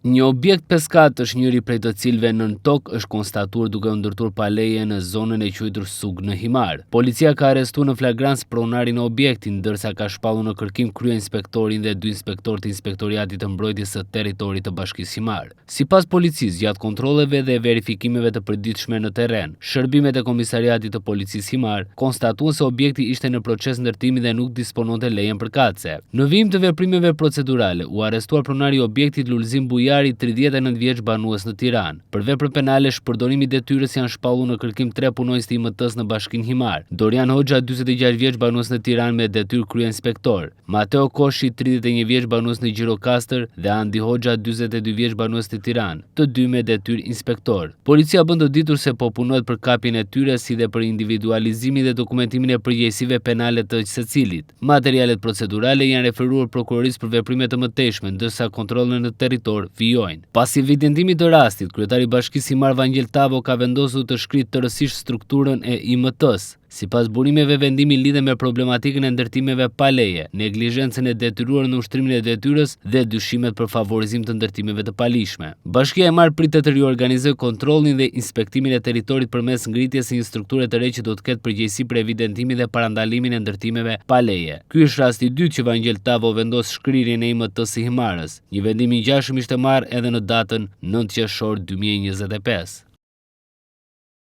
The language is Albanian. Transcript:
Një objekt peskatësh, njëri prej të cilëve nën tokë, është konstatuar duke u ndërtuar pa leje në zonën e quajtur Sug në Himar. Policia ka arrestuar në flagrancë pronarin e objektit, ndërsa ka shpallur në kërkim kryeinspektorin dhe 2 inspektorë të Inspektoriatit të Mbrojtjes së Territorit të Bashkisë Himar. Sipas policisë, gjatë kontrolleve dhe verifikimeve të përditshme në terren, shërbimet e Komisariatit të Policisë Himar konstatuan se objekti ishte në proces ndërtimi dhe nuk dispononte lejen përkatëse. Në vijim të veprimeve procedurale, u arrestuar pronari i objektit Lulzim Bujari, 39 vjeç, banues në Tiranë. Për veprën penale, shpërdorimi i detyrës janë shpallur në kërkim 3 punonjës të IMT-s në Bashkinë Himar. Dorian Hoxha, 46 vjeç, banues në Tiranë me detyrë kryeinspektor. Mateo Koshi, 31 vjeç, banues në Gjirokastër dhe Andi Hoxha, 42 vjeç, banues në Tiranë, të dy me detyrë inspektor. Policia bën të ditur se po punohet për kapjen e tyre si dhe për individualizimin dhe dokumentimin e përgjegjësive penale të secilit. Materialet procedurale janë referuar prokurorisë për veprime të mëtejshme, ndërsa kontrollet në territor vijojnë. Pas evidentimit të rastit, kryetari i Bashkisë Himar Vangjel Tavo ka vendosur të shkrijë tërësisht strukturën e IMT-s. Sipas burimeve, vendimi lidhet me problematikën e ndërtimeve pa leje, neglizhencën e detyruar në ushtrimin e detyrës dhe dyshimet për favorizim të ndërtimeve të palishme. Bashkia e Himar pritet të riorganizojë kontrollin dhe inspektimin e territorit përmes ngritjes së një strukture të re që do të ketë përgjegjësi për evidentimin dhe parandalimin e ndërtimeve pa leje. Ky është rasti i dytë që Vangjel Tavo vendos shkrirjen e IMT-s së Himarës. Një vendim i ngjashëm ishte marrë edhe në datën 9 qershor 2025.